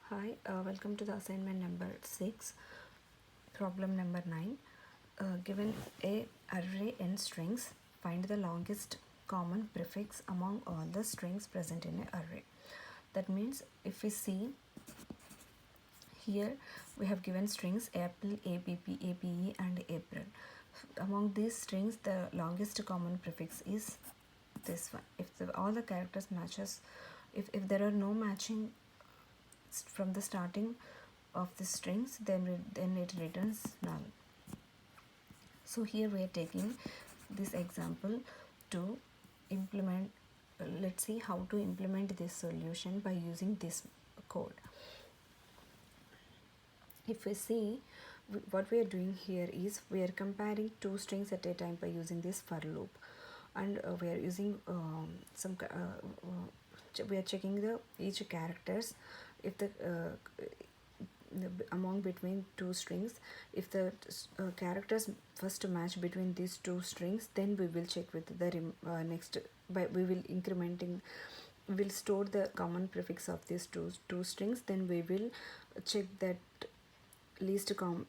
Hi, welcome to the assignment number 6, problem number 9. Given a array n strings, find the longest common prefix among all the strings present in an array. That means if we see here, we have given strings apple, app, ape, and April. Among these strings, the longest common prefix is this one. If all the characters matches, if there are no matching from the starting of the strings, then it returns null. So here we are taking this example to implement. Let's see how to implement this solution by using this code. If we see, what we are doing here is we are comparing two strings at a time by using this for loop, and we are using we are checking the each characters. If the among between two strings, if the characters first match between these two strings, then we will check with the next, by we will incrementing, we will store the common prefix of these two strings, then we will check that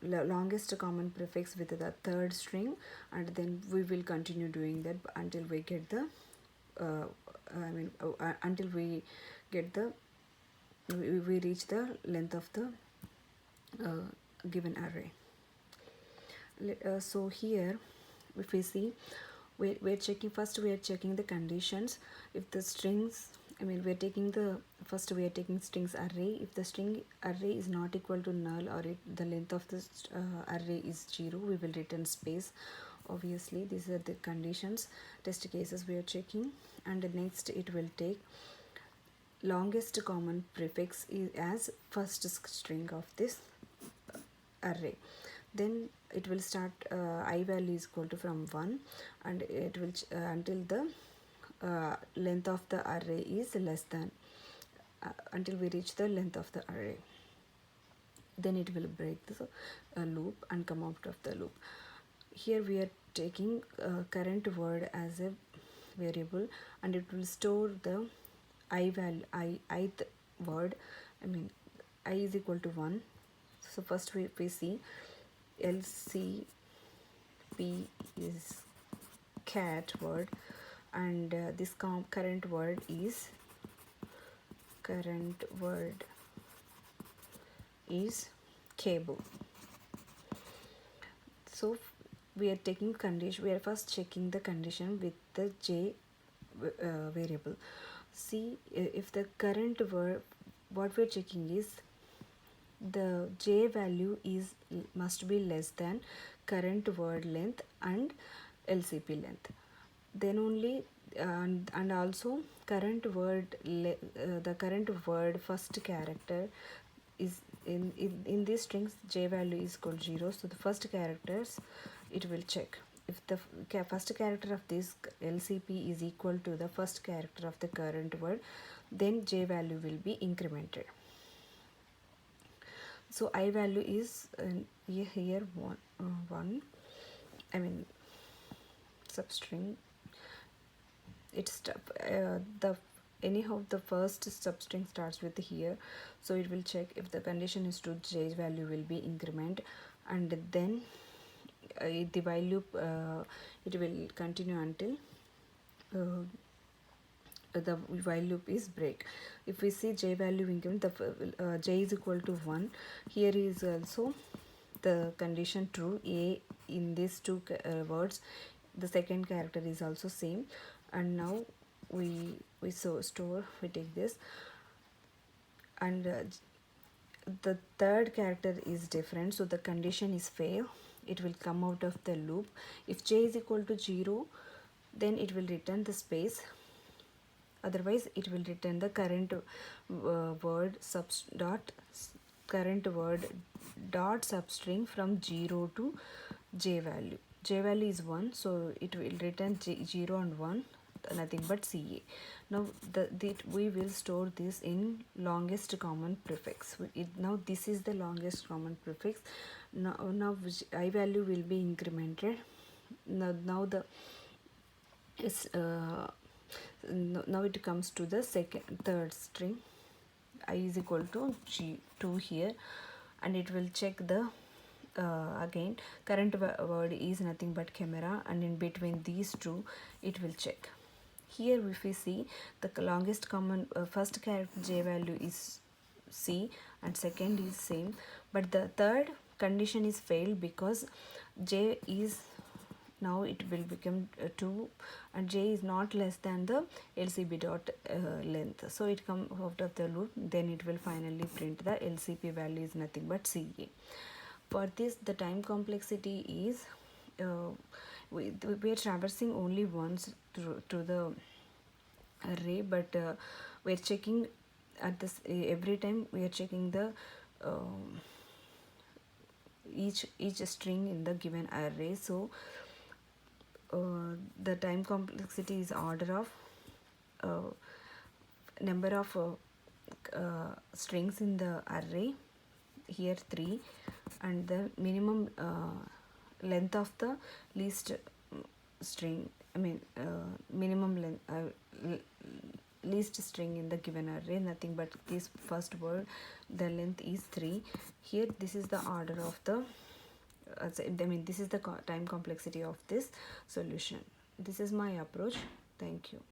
longest common prefix with the third string, and then we will continue doing that until we get the until we get the we reach the length of the given array. So here if we see, we're checking, first we are checking the conditions. If the strings, we're taking we are taking strings array. If the string array is not equal to null, or the length of the array is 0, we will return space. Obviously these are the conditions, test cases we are checking. And next it will take longest common prefix is as first string of this array. Then it will start I value is equal to from 1, and it will until the length of the array is less than until we reach the length of the array. Then it will break the loop and come out of the loop. Here we are taking current word as a variable, and it will store the I value, ith word. I is equal to 1. So first we see LCP is cat word, and this current word is cable. So we are taking condition, we are first checking the condition with the j variable. See, if the current word, what we are checking is the j value must be less than current word length and LCP length. Then only and also current word the current word first character is in these strings, j value is equal to 0. So the first characters, it will check if the first character of this LCP is equal to the first character of the current word, then j value will be incremented. So I value is here 1, substring. It's the anyhow the first substring starts with here, so it will check if the condition is true, j value will be increment, and then the while loop it will continue until the while loop is break. If we see j value increment, the j is equal to 1, here is also the condition true. A in these two words, the second character is also same, and now we take this, and the third character is different, so the condition is fail, it will come out of the loop. If j is equal to 0, then it will return the space, otherwise it will return the current word dot substring from 0 to j value. J value is 1, so it will return 0 and 1, nothing but CA. Now we will store this in longest common prefix. Now this is the longest common prefix. Now I value will be incremented. Now the is now it comes to the third string, I is equal to G2 here, and it will check the again current word is nothing but camera, and in between these two it will check. Here if we see the longest common first character J value is C and second is same, but the third condition is failed because J is now it will become 2 and J is not less than the LCP dot length, so it come out of the loop, then it will finally print the LCP value is nothing but CA. For this the time complexity is we are traversing only once through the array, but we're checking at this every time we are checking the each string in the given array. So the time complexity is order of number of strings in the array, here 3, and the minimum length of the least string, minimum length least string in the given array, nothing but this first word, the length is 3. Here this is the order of the this is the time complexity of this solution. This is my approach. Thank you.